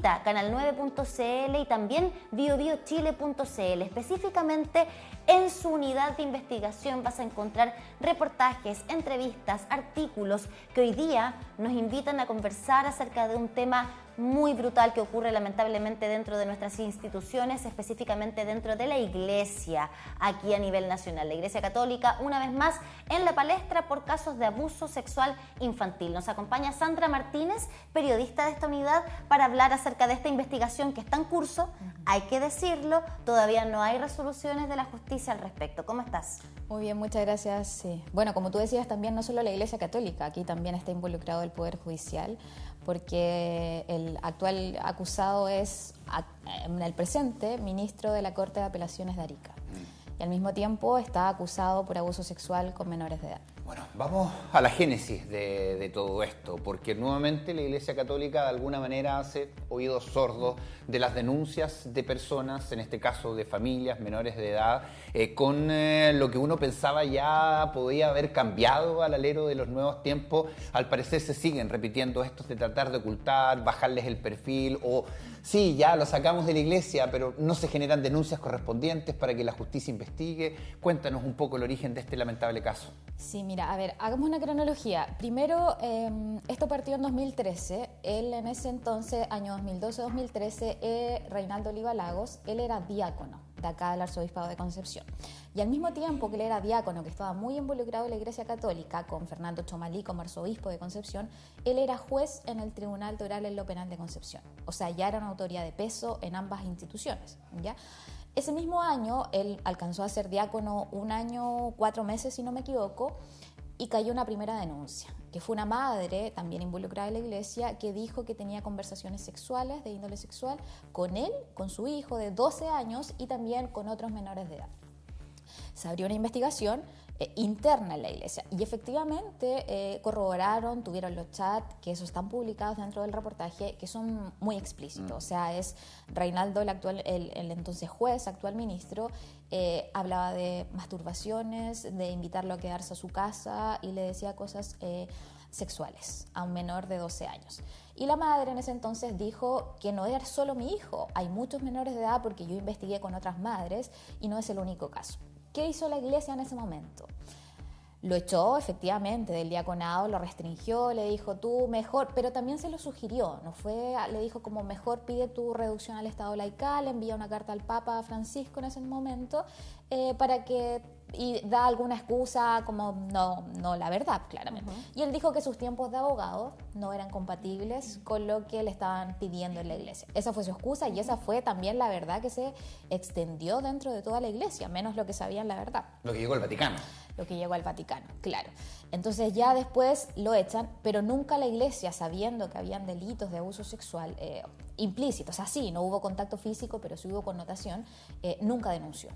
Visita canal9.cl y también biobiochile.cl. Específicamente en su unidad de investigación vas a encontrar reportajes, entrevistas, artículos que hoy día nos invitan a conversar acerca de un tema muy brutal que ocurre lamentablemente dentro de nuestras instituciones, específicamente dentro de la Iglesia, aquí a nivel nacional. La Iglesia Católica, una vez más, en la palestra por casos de abuso sexual infantil. Nos acompaña Sandra Martínez, periodista de esta unidad, para hablar acerca de esta investigación que está en curso. Hay que decirlo, todavía no hay resoluciones de la justicia al respecto. ¿Cómo estás? Muy bien, muchas gracias. Sí. Bueno, como tú decías, también no solo la Iglesia Católica, aquí también está involucrado el Poder Judicial, porque el actual acusado es, en el presente, ministro de la Corte de Apelaciones de Arica. Y al mismo tiempo está acusado por abuso sexual con menores de edad. Bueno, vamos a la génesis de todo esto, porque nuevamente la Iglesia Católica de alguna manera hace oídos sordos de las denuncias de personas, en este caso de familias menores de edad, con lo que uno pensaba ya podía haber cambiado al alero de los nuevos tiempos. Al parecer se siguen repitiendo estos de tratar de ocultar, bajarles el perfil o... Sí, ya lo sacamos de la Iglesia, pero no se generan denuncias correspondientes para que la justicia investigue. Cuéntanos un poco el origen de este lamentable caso. Sí, mira, a ver, hagamos una cronología. Primero, esto partió en 2013. Él en ese entonces, año 2012-2013, Reinaldo Oliva Lagos, él era diácono de acá del Arzobispado de Concepción. Y al mismo tiempo que él era diácono, que estaba muy involucrado en la Iglesia Católica, con Fernando Chomalí como arzobispo de Concepción, él era juez en el Tribunal Oral en lo Penal de Concepción. O sea, ya era una autoridad de peso en ambas instituciones, ¿ya? Ese mismo año, él alcanzó a ser diácono 1 año, 4 meses, si no me equivoco, y cayó una primera denuncia, que fue una madre, también involucrada en la Iglesia, que dijo que tenía conversaciones sexuales, de índole sexual, con él, con su hijo de 12 años y también con otros menores de edad. Se abrió una investigación interna en la Iglesia y efectivamente corroboraron, tuvieron los chats, que esos están publicados dentro del reportaje, que son muy explícitos. O sea, es Reinaldo, el entonces juez, actual ministro, hablaba de masturbaciones, de invitarlo a quedarse a su casa y le decía cosas sexuales a un menor de 12 años. Y la madre en ese entonces dijo que no era solo mi hijo, hay muchos menores de edad porque yo investigué con otras madres y no es el único caso. ¿Qué hizo la Iglesia en ese momento? Lo echó efectivamente del diaconado, lo restringió, le dijo tú mejor, pero también se lo sugirió, no fue, le dijo como mejor pide tu reducción al estado laical, envía una carta al Papa Francisco en ese momento para que, y da alguna excusa como no la verdad, claramente. Y él dijo que sus tiempos de abogado no eran compatibles con lo que le estaban pidiendo en la Iglesia. Esa fue su excusa y esa fue también la verdad que se extendió dentro de toda la Iglesia, menos lo que sabían la verdad. Lo que llegó al Vaticano. Lo que llegó al Vaticano, claro. Entonces ya después lo echan, pero nunca la Iglesia, sabiendo que habían delitos de abuso sexual implícitos, así, no hubo contacto físico, pero sí hubo connotación, nunca denunció.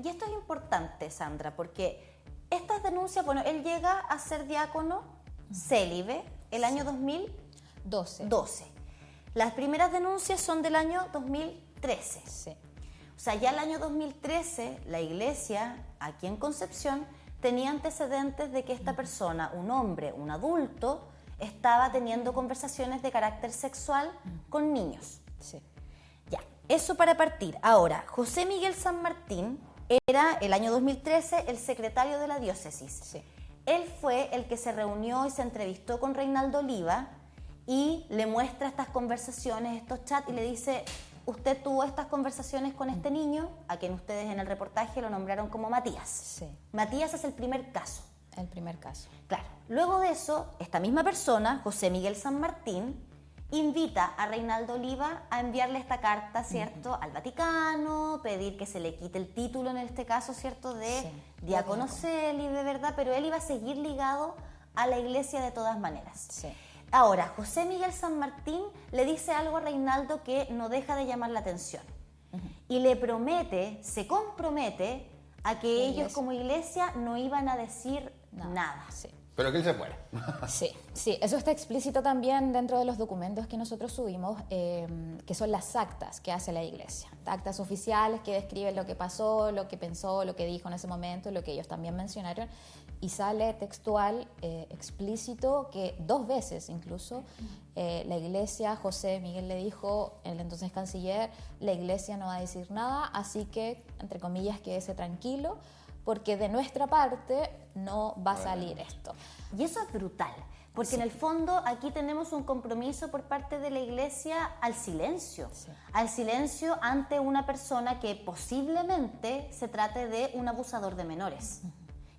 Y esto es importante, Sandra, porque estas denuncias, bueno, él llega a ser diácono célibe el año 2012. Las primeras denuncias son del año 2013. Sí. O sea, ya el año 2013, la Iglesia, aquí en Concepción, tenía antecedentes de que esta persona, un hombre, un adulto, estaba teniendo conversaciones de carácter sexual con niños. Sí. Ya, eso para partir. Ahora, José Miguel San Martín era, el año 2013, el secretario de la diócesis. Sí. Él fue el que se reunió y se entrevistó con Reinaldo Oliva y le muestra estas conversaciones, estos chats, y le dice, usted tuvo estas conversaciones con este niño, a quien ustedes en el reportaje lo nombraron como Matías. Sí. Matías es el primer caso. El primer caso. Claro. Luego de eso, esta misma persona, José Miguel San Martín, invita a Reinaldo Oliva a enviarle esta carta, ¿cierto?, al Vaticano, pedir que se le quite el título, en este caso, ¿cierto?, de diácono célibe, ¿verdad? Pero él iba a seguir ligado a la Iglesia de todas maneras. Sí. Ahora, José Miguel San Martín le dice algo a Reinaldo que no deja de llamar la atención. Y le promete, se compromete a que ellos como Iglesia no iban a decir nada. Sí. Pero que él se fuera. Sí, sí, eso está explícito también dentro de los documentos que nosotros subimos, que son las actas que hace la Iglesia. Actas oficiales que describen lo que pasó, lo que pensó, lo que dijo en ese momento, lo que ellos también mencionaron. Y sale textual, explícito, que 2 veces incluso la Iglesia, José Miguel le dijo, el entonces canciller, la Iglesia no va a decir nada, así que, entre comillas, quédese tranquilo, porque de nuestra parte no va a salir esto. Y eso es brutal, porque Sí. en el fondo aquí tenemos un compromiso por parte de la Iglesia al silencio, Sí. al silencio ante una persona que posiblemente se trate de un abusador de menores.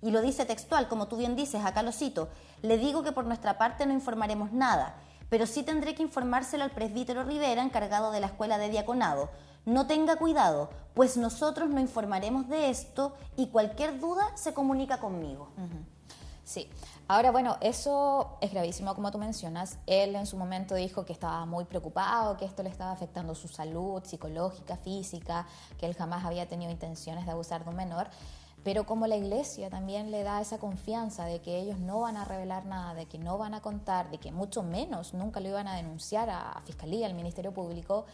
Y lo dice textual, como tú bien dices, acá lo cito, le digo que por nuestra parte no informaremos nada, pero sí tendré que informárselo al presbítero Rivera, encargado de la escuela de diaconado. No tenga cuidado, pues nosotros no informaremos de esto y cualquier duda se comunica conmigo. Sí, ahora bueno, eso es gravísimo como tú mencionas. Él en su momento dijo que estaba muy preocupado, que esto le estaba afectando su salud psicológica, física, que él jamás había tenido intenciones de abusar de un menor. Pero como la Iglesia también le da esa confianza de que ellos no van a revelar nada, de que no van a contar, de que mucho menos nunca lo iban a denunciar a Fiscalía, al Ministerio Público,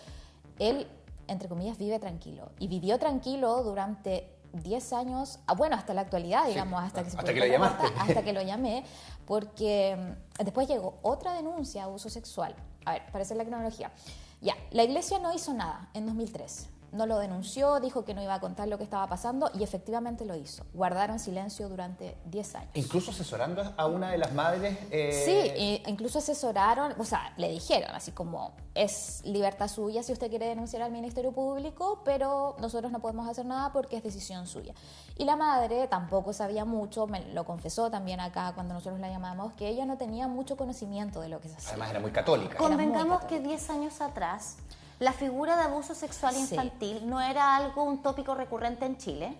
él, entre comillas, vive tranquilo. Y vivió tranquilo durante 10 años, bueno, hasta la actualidad, digamos, Sí, hasta que se hasta que publicó lo la llamaste. nota, hasta que lo llamé, porque después llegó otra denuncia de abuso sexual. A ver, para hacer la cronología. Ya, la Iglesia no hizo nada en 2003. No lo denunció, dijo que no iba a contar lo que estaba pasando y efectivamente lo hizo. Guardaron silencio durante 10 años. Incluso asesorando a una de las madres. Sí, e incluso asesoraron, o sea, le dijeron así como, es libertad suya si usted quiere denunciar al Ministerio Público, pero nosotros no podemos hacer nada porque es decisión suya. Y la madre tampoco sabía mucho, me lo confesó también acá cuando nosotros la llamamos, que ella no tenía mucho conocimiento de lo que se hacía. Además era muy católica. Era muy Convengamos católica. que 10 años atrás la figura de abuso sexual Sí. infantil no era algo, un tópico recurrente en Chile,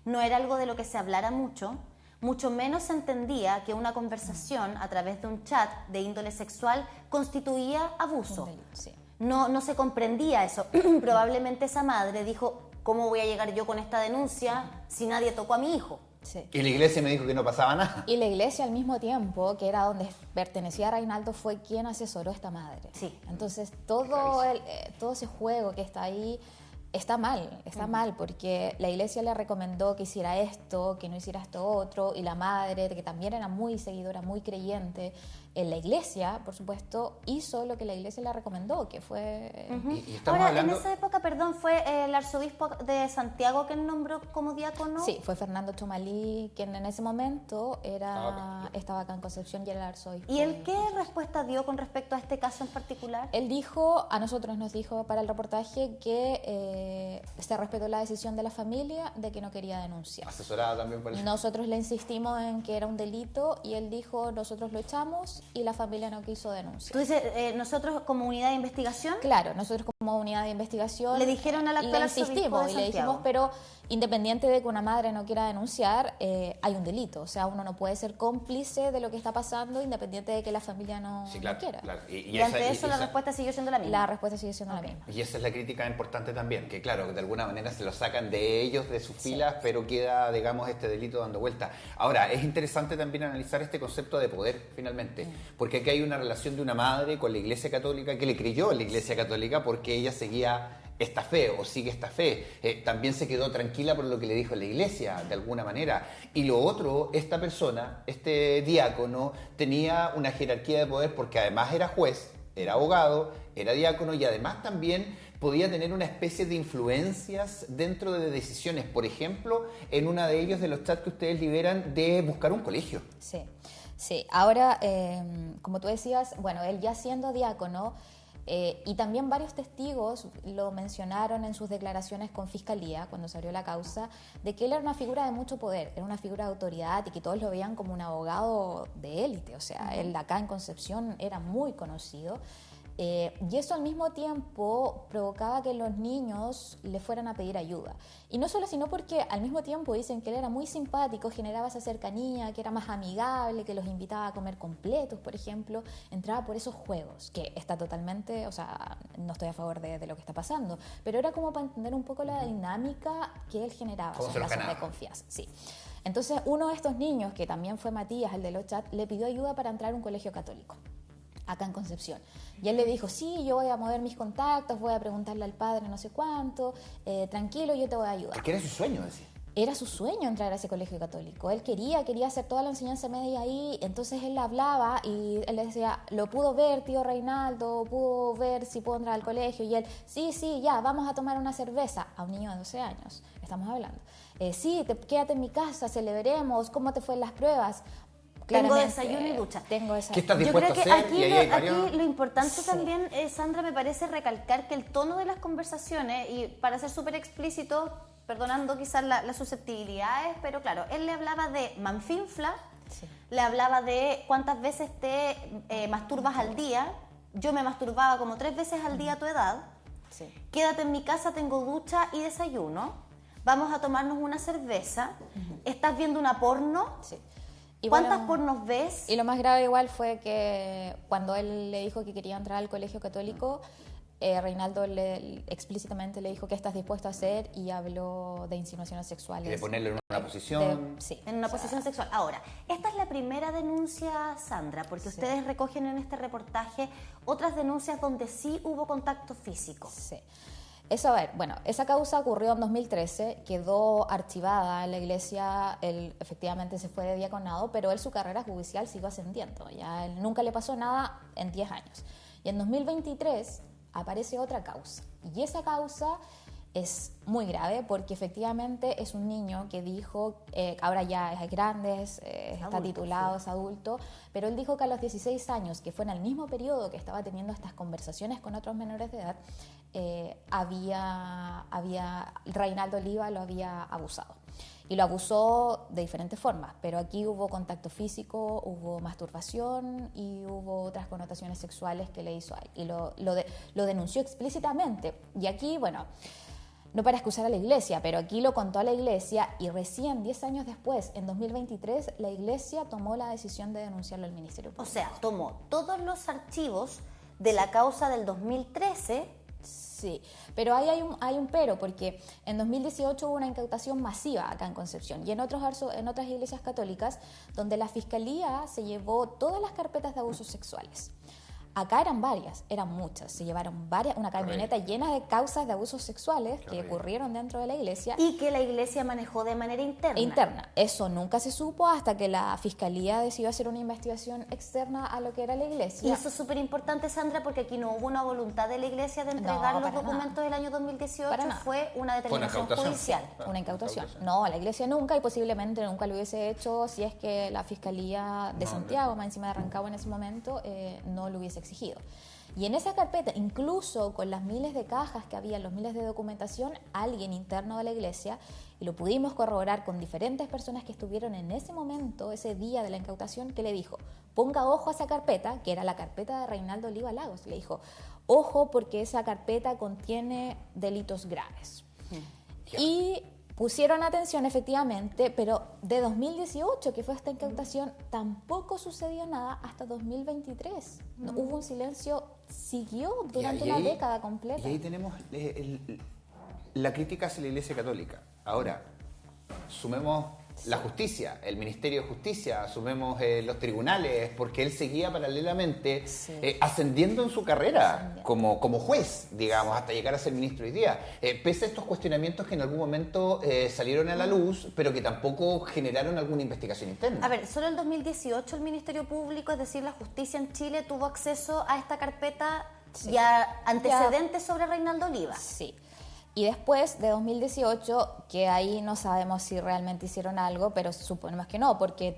no era algo de lo que se hablara mucho menos se entendía que una conversación a través de un chat de índole sexual constituía abuso. Un delito, sí. No se comprendía eso. Probablemente esa madre dijo, ¿cómo voy a llegar yo con esta denuncia si nadie tocó a mi hijo? Sí. Y la Iglesia me dijo que no pasaba nada. Y la Iglesia al mismo tiempo, que era donde pertenecía a Reinaldo, fue quien asesoró a esta madre. Sí. Entonces todo ese juego que está ahí está mal, porque la Iglesia le recomendó que hiciera esto, que no hiciera esto otro, y la madre, que también era muy seguidora, muy creyente, en la Iglesia, por supuesto, hizo lo que la Iglesia le recomendó, que fue... Y estamos Ahora, hablando. en esa época, perdón, fue el arzobispo de Santiago quien nombró como diácono. Sí, fue Fernando Chomalí, quien en ese momento Ah, estaba acá en Concepción y era el arzobispo. ¿Y él de qué Concepción. respuesta dio con respecto a este caso en particular? Él dijo, a nosotros nos dijo para el reportaje que se respetó la decisión de la familia de que no quería denunciar. Asesorada también por el. Nosotros le insistimos en que era un delito y él dijo, nosotros lo echamos y la familia no quiso denunciar. Tú dices, nosotros como unidad de investigación, Claro, nosotros como unidad de investigación Le dijeron al actual le arzobispo insistimos de y le dijimos, Santiago. pero independiente de que una madre no quiera denunciar, hay un delito. O sea, uno no puede ser cómplice de lo que está pasando independiente de que la familia no, Sí, claro, no quiera. claro. y ante eso la respuesta siguió siendo la misma. La respuesta sigue siendo la misma. Y esa es la crítica importante también, que claro, que de alguna manera se lo sacan de ellos, de sus filas, pero queda, digamos, este delito dando vuelta. Ahora, es interesante también analizar este concepto de poder, finalmente, porque aquí hay una relación de una madre con la Iglesia Católica que le creyó a la Iglesia Católica porque ella seguía esta fe o sigue esta fe. También se quedó tranquila por lo que le dijo la Iglesia, de alguna manera. Y lo otro, esta persona, este diácono, tenía una jerarquía de poder porque además era juez, era abogado, era diácono y además también podía tener una especie de influencias dentro de decisiones. Por ejemplo, en una de ellos de los chats que ustedes liberan de buscar un colegio. Sí, sí. Ahora, como tú decías, bueno, él ya siendo diácono, y también varios testigos lo mencionaron en sus declaraciones con Fiscalía, cuando se abrió la causa, de que él era una figura de mucho poder, era una figura de autoridad y que todos lo veían como un abogado de élite. O sea, él acá en Concepción era muy conocido. Y eso al mismo tiempo provocaba que los niños le fueran a pedir ayuda. Y no solo, sino porque al mismo tiempo dicen que él era muy simpático, generaba esa cercanía, que era más amigable, que los invitaba a comer completos, por ejemplo. Entraba por esos juegos, que está totalmente, o sea, no estoy a favor de lo que está pasando, pero era como para entender un poco la dinámica que él generaba, ¿Cómo o se sea, los lazos de ganaba? confianza. Sí. Entonces uno de estos niños, que también fue Matías, el de los chats, le pidió ayuda para entrar a un colegio católico acá en Concepción. Y él le dijo, sí, yo voy a mover mis contactos, voy a preguntarle al padre no sé cuánto, tranquilo, yo te voy a ayudar. Porque era su sueño, decía. Era su sueño entrar a ese colegio católico. Él quería hacer toda la enseñanza media ahí. Entonces él hablaba y él le decía, lo pudo ver, tío Reinaldo, pudo ver si puedo entrar al colegio. Y él, sí, ya, vamos a tomar una cerveza. A un niño de 12 años, estamos hablando. Sí, quédate en mi casa, celebremos, ¿cómo te fue en las pruebas? Tengo desayuno y ducha. Tengo desayuno. ¿Qué estás Yo dispuesto creo que a hacer? Y ahí hay varios... aquí lo importante también, Sandra, me parece recalcar que el tono de las conversaciones, y para ser súper explícito, perdonando quizás las susceptibilidades, pero claro, él le hablaba de manfinfla, le hablaba de cuántas veces te masturbas al día. Yo me masturbaba como 3 veces al día a tu edad. Sí. Quédate en mi casa, tengo ducha y desayuno. Vamos a tomarnos una cerveza. ¿Estás viendo una porno? Sí. Y ¿cuántas pornos ves? Y lo más grave igual fue que cuando él le dijo que quería entrar al colegio católico, Reinaldo explícitamente le dijo qué estás dispuesto a hacer y habló de insinuaciones sexuales. Y de ponerlo en una posición. Sí. En una posición sexual. Ahora, esta es la primera denuncia, Sandra, porque ustedes recogen en este reportaje otras denuncias donde sí hubo contacto físico. Sí. Eso, a ver, bueno, esa causa ocurrió en 2013, quedó archivada en la iglesia, él efectivamente se fue de diaconado, pero él su carrera judicial siguió ascendiendo, ya él nunca le pasó nada en 10 años. Y en 2023 aparece otra causa, y esa causa es muy grave porque efectivamente es un niño que dijo, ahora ya es grande, está adulto, titulado, es adulto, pero él dijo que a los 16 años, que fue en el mismo periodo que estaba teniendo estas conversaciones con otros menores de edad, Reinaldo Oliva lo había abusado. Y lo abusó de diferentes formas, pero aquí hubo contacto físico, hubo masturbación y hubo otras connotaciones sexuales que le hizo a él. Y lo denunció explícitamente. Y aquí, bueno, no para excusar a la iglesia, pero aquí lo contó a la iglesia y recién 10 años después, en 2023, la iglesia tomó la decisión de denunciarlo al Ministerio Público. O sea, tomó todos los archivos de la causa del 2013. Sí, pero ahí hay un pero, porque en 2018 hubo una incautación masiva acá en Concepción y en otras iglesias católicas donde la Fiscalía se llevó todas las carpetas de abusos sexuales. Acá eran muchas, se llevaron una camioneta llena de causas de abusos sexuales que ocurrieron dentro de la iglesia. Y que la iglesia manejó de manera interna. Eso nunca se supo hasta que la Fiscalía decidió hacer una investigación externa a lo que era la iglesia. Y eso es súper importante, Sandra, porque aquí no hubo una voluntad de la iglesia de entregar los documentos del año 2018, fue una determinación judicial. Una incautación. No, la iglesia nunca y posiblemente nunca lo hubiese hecho si es que la Fiscalía de Santiago, más encima de Rancagua en ese momento, no lo hubiese exigido. Y en esa carpeta, incluso con las miles de cajas que había, los miles de documentación, alguien interno de la iglesia, y lo pudimos corroborar con diferentes personas que estuvieron en ese momento, ese día de la incautación, que le dijo, ponga ojo a esa carpeta, que era la carpeta de Reinaldo Oliva Lagos. Le dijo, ojo porque esa carpeta contiene delitos graves. Y pusieron atención efectivamente, pero de 2018, que fue esta incautación, tampoco sucedió nada hasta 2023. No, hubo un silencio, siguió durante una década completa. Y ahí tenemos la crítica hacia la Iglesia Católica. Ahora, sumemos la justicia, el Ministerio de Justicia, sumemos los tribunales, porque él seguía paralelamente ascendiendo en su carrera como juez, digamos, hasta llegar a ser ministro hoy día. Pese a estos cuestionamientos que en algún momento salieron a la luz, pero que tampoco generaron alguna investigación interna. A ver, solo en 2018 el Ministerio Público, es decir, la justicia en Chile, tuvo acceso a esta carpeta ya antecedentes sobre Reinaldo Oliva. Sí. Y después de 2018, que ahí no sabemos si realmente hicieron algo, pero suponemos que no, porque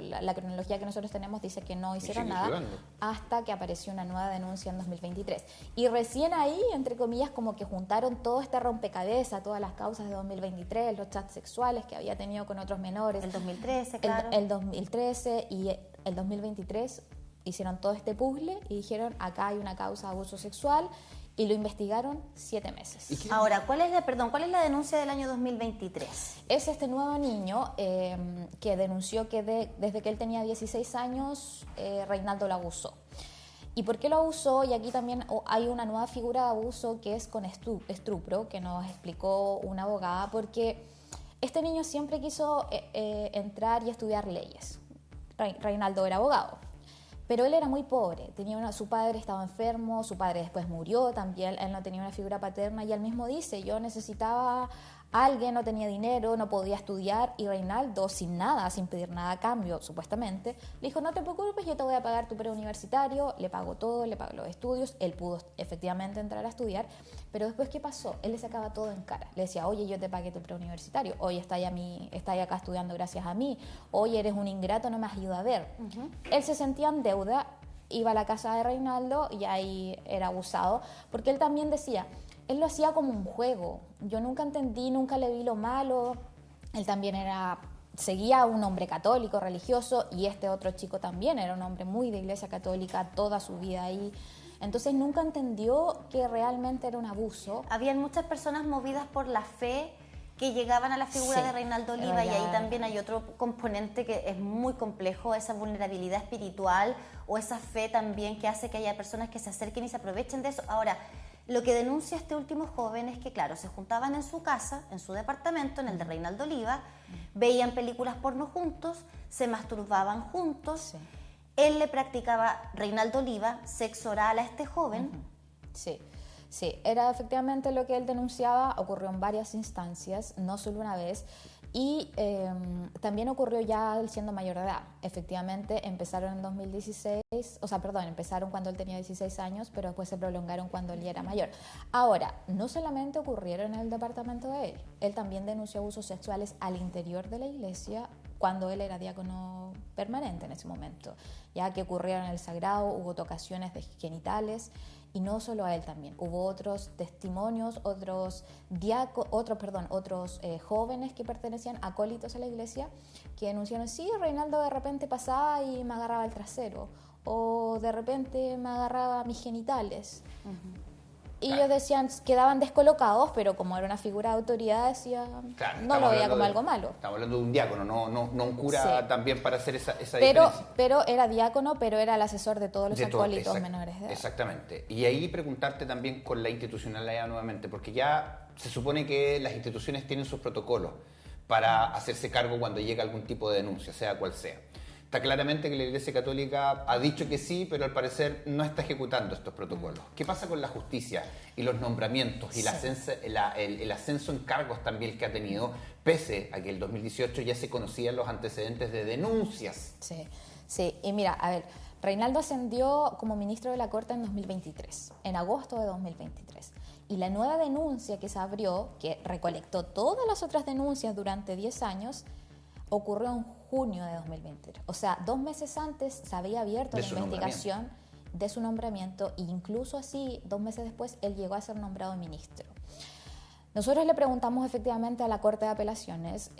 la cronología que nosotros tenemos dice que no hicieron nada hasta que apareció una nueva denuncia en 2023. Y recién ahí, entre comillas, como que juntaron todo este rompecabezas, todas las causas de 2023, los chats sexuales que había tenido con otros menores. El 2013, claro. El 2013 y el 2023 hicieron todo este puzzle y dijeron, acá hay una causa de abuso sexual. Y lo investigaron 7 meses. Ahora, ¿cuál es la denuncia del año 2023? Es este nuevo niño que denunció que desde que él tenía 16 años, Reinaldo lo abusó. ¿Y por qué lo abusó? Y aquí también hay una nueva figura de abuso que es con estupro, que nos explicó una abogada, porque Este niño siempre quiso entrar y estudiar leyes. Reinaldo era abogado, pero él era muy pobre. Su padre estaba enfermo, su padre después murió también, él no tenía una figura paterna y él mismo dice, yo necesitaba a alguien, no tenía dinero, no podía estudiar, y Reinaldo, sin nada, sin pedir nada a cambio, supuestamente, le dijo, no te preocupes, yo te voy a pagar tu preuniversitario, le pagó todo, le pagó los estudios, él pudo efectivamente entrar a estudiar, pero después, ¿qué pasó? Él le sacaba todo en cara, le decía, oye, yo te pagué tu preuniversitario, oye, estás acá estudiando gracias a mí, oye, eres un ingrato, no me has ido a ver. Él se sentía en deuda, iba a la casa de Reinaldo y ahí era abusado, porque él también decía, él lo hacía como un juego. Yo nunca entendí, nunca le vi lo malo. Él también seguía a un hombre católico, religioso, y este otro chico también era un hombre muy de iglesia católica, toda su vida ahí. Entonces nunca entendió que realmente era un abuso. Habían muchas personas movidas por la fe que llegaban a la figura de Reinaldo Oliva, y ahí también hay otro componente que es muy complejo, esa vulnerabilidad espiritual o esa fe también que hace que haya personas que se acerquen y se aprovechen de eso. Ahora, lo que denuncia este último joven es que, claro, se juntaban en su casa, en su departamento, en el de Reinaldo Oliva, veían películas porno juntos, se masturbaban juntos, sí. Él le practicaba, Reinaldo Oliva, sexo oral a este joven. Sí, sí, era efectivamente lo que él denunciaba, ocurrió en varias instancias, no solo una vez. Y también ocurrió ya él siendo mayor de edad. Efectivamente, empezaron en 2016, empezaron cuando él tenía 16 años, pero después se prolongaron cuando él ya era mayor. Ahora, no solamente ocurrieron en el departamento de él también denunció abusos sexuales al interior de la iglesia cuando él era diácono permanente en ese momento, ya que ocurrieron en el sagrado, hubo tocaciones de genitales. Y no solo a él también, hubo otros testimonios, otros jóvenes que pertenecían, acólitos a la iglesia, que denunciaron, sí, Reinaldo de repente pasaba y me agarraba el trasero, o de repente me agarraba mis genitales. Y ellos decían, quedaban descolocados, pero como era una figura de autoridad, decía, no lo veía como algo malo. Estamos hablando de un diácono, no un cura, sí. También para hacer esa pero, diferencia. Pero era diácono, pero era el asesor de todos los acólitos menores de edad. Exactamente. Y ahí preguntarte también con la institucionalidad nuevamente, porque ya se supone que las instituciones tienen sus protocolos para hacerse cargo cuando llega algún tipo de denuncia, sea cual sea. Está claramente que la Iglesia Católica ha dicho que sí, pero al parecer no está ejecutando estos protocolos. ¿Qué pasa con la justicia y los nombramientos y el ascenso en cargos también que ha tenido, pese a que el 2018 ya se conocían los antecedentes de denuncias? Sí, y mira, a ver, Reinaldo ascendió como ministro de la Corte en 2023, en agosto de 2023. Y la nueva denuncia que se abrió, que recolectó todas las otras denuncias durante 10 años, ocurrió en junio de 2023. O sea, 2 meses antes se había abierto la investigación de su nombramiento, e incluso así, 2 meses después, él llegó a ser nombrado ministro. Nosotros le preguntamos efectivamente a la Corte de Apelaciones,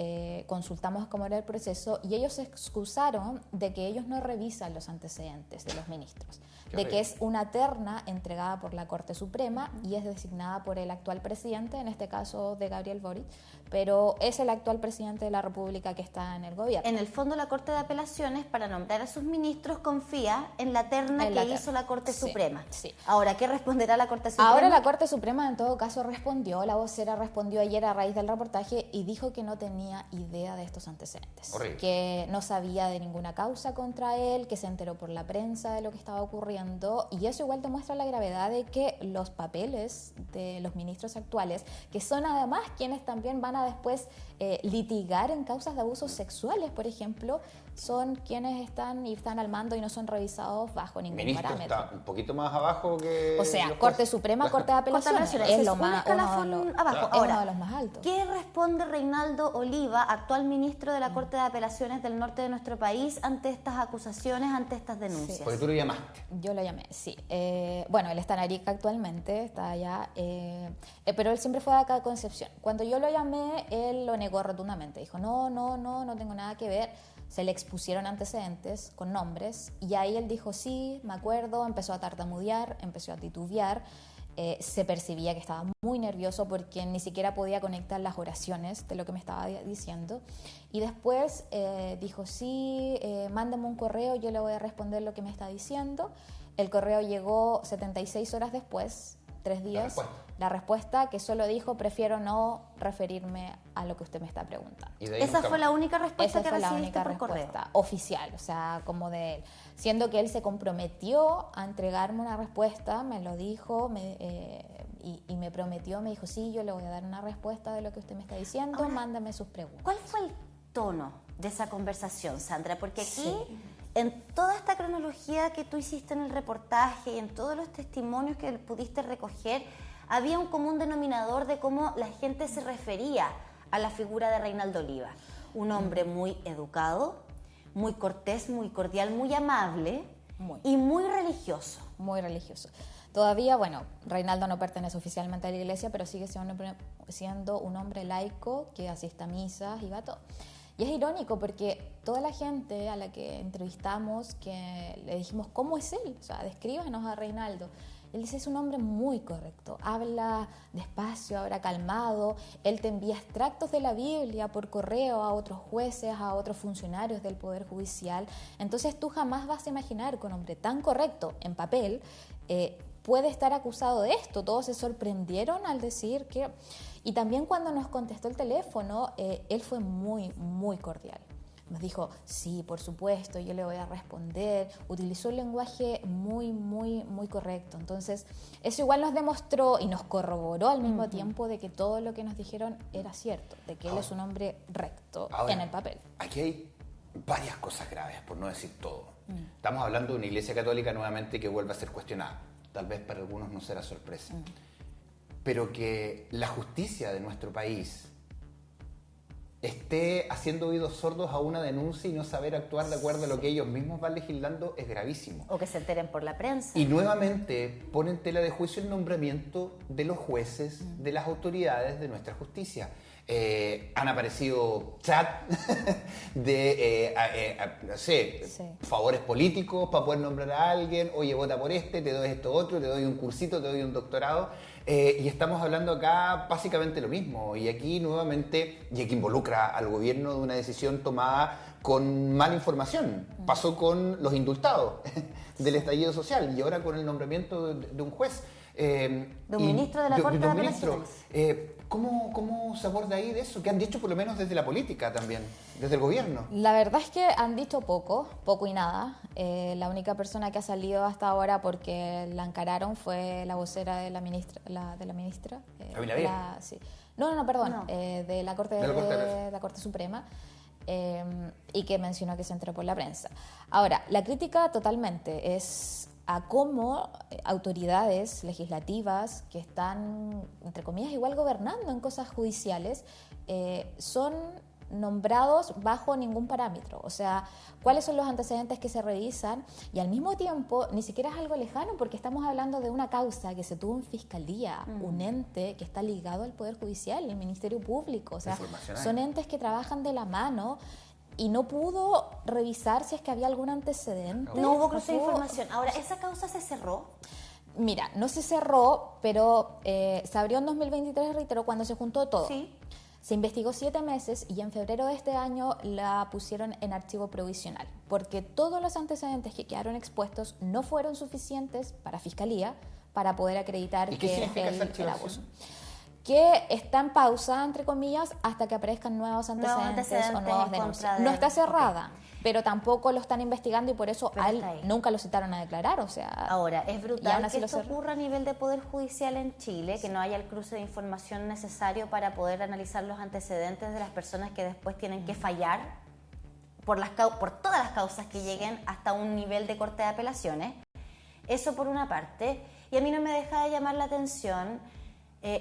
consultamos cómo era el proceso, y ellos se excusaron de que ellos no revisan los antecedentes de los ministros, de que es una terna entregada por la Corte Suprema y es designada por el actual presidente, en este caso de Gabriel Boric, pero es el actual presidente de la República que está en el gobierno. En el fondo, la Corte de Apelaciones, para nombrar a sus ministros, confía en la terna hizo la Corte Suprema. Sí. Ahora, ¿qué responderá la Corte Suprema? Ahora la Corte Suprema, en todo caso, respondió, la vocera respondió ayer a raíz del reportaje y dijo que no tenía idea de estos antecedentes. Horrible. Que no sabía de ninguna causa contra él, que se enteró por la prensa de lo que estaba ocurriendo, y eso igual demuestra la gravedad de que los papeles de los ministros actuales, que son además quienes también van a después litigar en causas de abusos sexuales, por ejemplo, son quienes están al mando y no son revisados bajo ningún parámetro. Está un poquito más abajo que... O sea, Corte Suprema, Corte de Apelaciones, es lo más, uno de los más altos. ¿Qué responde Reinaldo Oliva, actual ministro de la Corte de Apelaciones del norte de nuestro país, ante estas acusaciones, ante estas denuncias? Sí. Porque tú lo llamaste. Yo lo llamé, sí. Bueno, él está en Arica actualmente, está allá, pero él siempre fue de acá de Concepción. Cuando yo lo llamé, él lo negó rotundamente. Dijo, no tengo nada que ver. Se le expusieron antecedentes con nombres y ahí él dijo, sí, me acuerdo, empezó a tartamudear, empezó a titubear, se percibía que estaba muy nervioso porque ni siquiera podía conectar las oraciones de lo que me estaba diciendo, y después dijo, sí, mándame un correo, yo le voy a responder lo que me está diciendo. El correo llegó 76 horas después, 3 días la respuesta, que solo dijo: prefiero no referirme a lo que usted me está preguntando. Esa fue la única respuesta Esa que fue la recibiste única por respuesta correo. oficial, o sea, como de él. Siendo que él se comprometió a entregarme una respuesta, me lo dijo, y me prometió, me dijo: sí, yo le voy a dar una respuesta de lo que usted me está diciendo, Ahora, mándame sus preguntas. ¿Cuál fue el tono de esa conversación, Sandra? Porque aquí, Sí. en toda esta cronología que tú hiciste en el reportaje y en todos los testimonios que pudiste recoger, había un común denominador de cómo la gente se refería a la figura de Reynaldo Oliva. Un hombre muy educado, muy cortés, muy cordial, muy amable y muy religioso. Muy religioso. Todavía, bueno, Reynaldo no pertenece oficialmente a la iglesia, pero sigue siendo un hombre laico que asiste a misas y va a todo. Y es irónico porque toda la gente a la que entrevistamos, que le dijimos: ¿cómo es él? O sea, descríbanos a Reynaldo. Él dice: es un hombre muy correcto, habla despacio, habla calmado, él te envía extractos de la Biblia por correo a otros jueces, a otros funcionarios del Poder Judicial. Entonces tú jamás vas a imaginar que un hombre tan correcto en papel puede estar acusado de esto. Todos se sorprendieron al decir que... Y también cuando nos contestó el teléfono, él fue muy, muy cordial. Nos dijo: sí, por supuesto, yo le voy a responder. Utilizó un lenguaje muy, muy, muy correcto. Entonces, eso igual nos demostró y nos corroboró al mismo tiempo de que todo lo que nos dijeron era cierto, de que él es un hombre recto en el papel. Aquí hay varias cosas graves, por no decir todo. Estamos hablando de una iglesia católica nuevamente que vuelve a ser cuestionada. Tal vez para algunos no será sorpresa. Pero que la justicia de nuestro país esté haciendo oídos sordos a una denuncia y no saber actuar de acuerdo a lo que ellos mismos van legislando es gravísimo. O que se enteren por la prensa. Y nuevamente pone en tela de juicio el nombramiento de los jueces, de las autoridades de nuestra justicia. Han aparecido chat de, no sé, favores políticos para poder nombrar a alguien. Oye, vota por este, te doy esto otro, te doy un cursito, te doy un doctorado. Y estamos hablando acá básicamente lo mismo. Y aquí nuevamente, y aquí involucra al gobierno de una decisión tomada con mala información. Pasó con los indultados del estallido social y ahora con el nombramiento de un juez. De un ministro de la Corte de Apelaciones. ¿Cómo se aborda ahí de eso? ¿Qué han dicho por lo menos desde la política también, desde el gobierno? La verdad es que han dicho poco y nada. La única persona que ha salido hasta ahora porque la encararon fue la vocera de la ministra. Sí. No, perdón, No. de la Corte, de la Corte Suprema. Y que mencionó que se enteró por la prensa. Ahora, la crítica totalmente es a cómo autoridades legislativas que están, entre comillas, igual gobernando en cosas judiciales, son nombrados bajo ningún parámetro. O sea, cuáles son los antecedentes que se revisan, y al mismo tiempo ni siquiera es algo lejano porque estamos hablando de una causa que se tuvo en Fiscalía, un ente que está ligado al Poder Judicial, el Ministerio Público. O sea, son entes que trabajan de la mano. Y no pudo revisar si es que había algún antecedente. No hubo cruce de información. Ahora, ¿esa causa se cerró? Mira, no se cerró, pero se abrió en 2023, reitero, cuando se juntó todo. Sí. Se investigó 7 meses y en febrero de este año la pusieron en archivo provisional, porque todos los antecedentes que quedaron expuestos no fueron suficientes para Fiscalía para poder acreditar que el abuso. Que está en pausa, entre comillas, hasta que aparezcan nuevos antecedentes o nuevas denuncias. No está cerrada, pero tampoco lo están investigando y por eso a él nunca lo citaron a declarar. O sea, ahora, es brutal que esto ocurra a nivel de Poder Judicial en Chile, que no haya el cruce de información necesario para poder analizar los antecedentes de las personas que después tienen que fallar por todas las causas que lleguen hasta un nivel de Corte de Apelaciones. Eso por una parte. Y a mí no me deja de llamar la atención...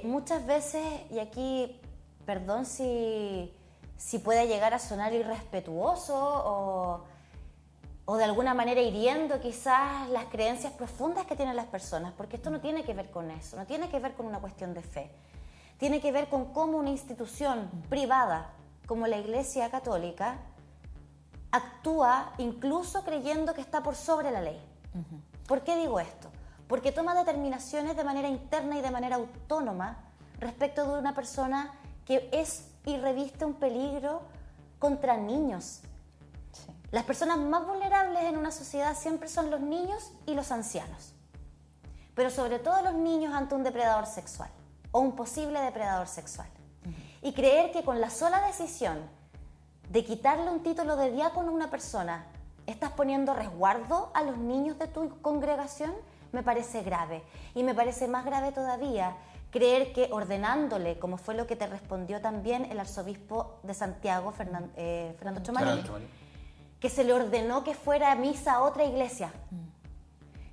muchas veces, y aquí, perdón si puede llegar a sonar irrespetuoso o de alguna manera hiriendo quizás las creencias profundas que tienen las personas, porque esto no tiene que ver con eso, no tiene que ver con una cuestión de fe, tiene que ver con cómo una institución privada como la Iglesia Católica actúa incluso creyendo que está por sobre la ley. ¿Por qué digo esto? Porque toma determinaciones de manera interna y de manera autónoma respecto de una persona que es y reviste un peligro contra niños. Sí. Las personas más vulnerables en una sociedad siempre son los niños y los ancianos. pero sobre todo los niños ante un depredador sexual o un posible depredador sexual. Y creer que con la sola decisión de quitarle un título de diácono a una persona, estás poniendo resguardo a los niños de tu congregación, me parece grave. Y me parece más grave todavía creer que ordenándole, como fue lo que te respondió también el arzobispo de Santiago, Fernando Chomaní, que se le ordenó que fuera a misa a otra iglesia,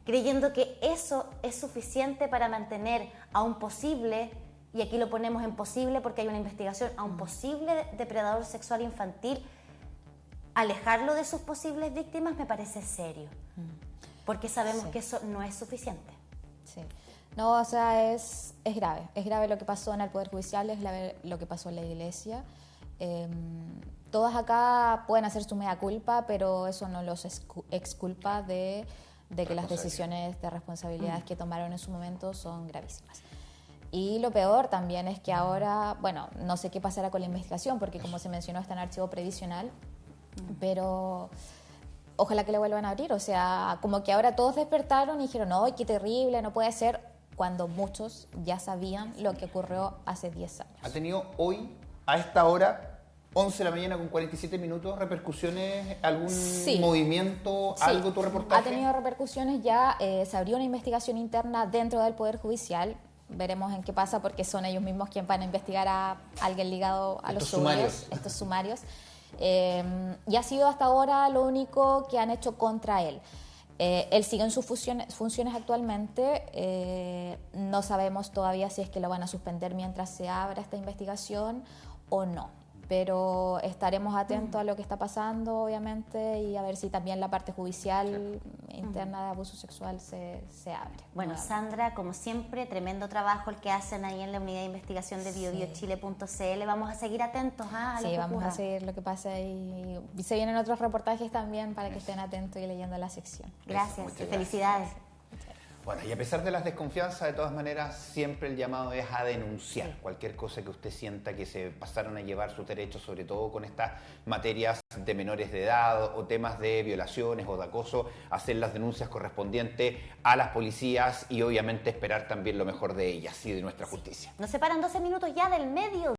creyendo que eso es suficiente para mantener a un posible, y aquí lo ponemos en posible porque hay una investigación, a un posible depredador sexual infantil, alejarlo de sus posibles víctimas, me parece serio, porque sabemos que eso no es suficiente. Sí. No, o sea, es grave lo que pasó en el Poder Judicial, es grave lo que pasó en la Iglesia. Todas acá pueden hacer su mea culpa, pero eso no los exculpa de que las decisiones de responsabilidades que tomaron en su momento son gravísimas. Y lo peor también es que ahora, bueno, no sé qué pasará con la investigación, porque como se mencionó está en archivo previsional, pero ojalá que le vuelvan a abrir. O sea, como que ahora todos despertaron y dijeron, ¡ay, qué terrible, no puede ser!, cuando muchos ya sabían lo que ocurrió hace 10 años. ¿Ha tenido hoy, a esta hora, 11 de la mañana con 47 minutos, repercusiones, algún movimiento, algo tu reportaje? Ha tenido repercusiones ya, se abrió una investigación interna dentro del Poder Judicial. Veremos en qué pasa porque son ellos mismos quienes van a investigar a alguien ligado a estos sumarios. Y ha sido hasta ahora lo único que han hecho contra él. Él sigue en sus funciones actualmente. No sabemos todavía si es que lo van a suspender mientras se abra esta investigación o no. Pero estaremos atentos a lo que está pasando, obviamente, y a ver si también la parte judicial interna de abuso sexual se abre. Bueno, Sandra, como siempre, tremendo trabajo el que hacen ahí en la unidad de investigación de biobiochile.cl. Vamos a seguir atentos a lo que vamos ocurra. a seguir lo que pasa y se vienen otros reportajes también para que estén atentos y leyendo la sección. Gracias y felicidades. Bueno, y a pesar de las desconfianzas, de todas maneras, siempre el llamado es a denunciar cualquier cosa que usted sienta que se pasaron a llevar sus derechos, sobre todo con estas materias de menores de edad o temas de violaciones o de acoso, hacer las denuncias correspondientes a las policías y obviamente esperar también lo mejor de ellas y de nuestra justicia. Nos separan 12 minutos ya del medio.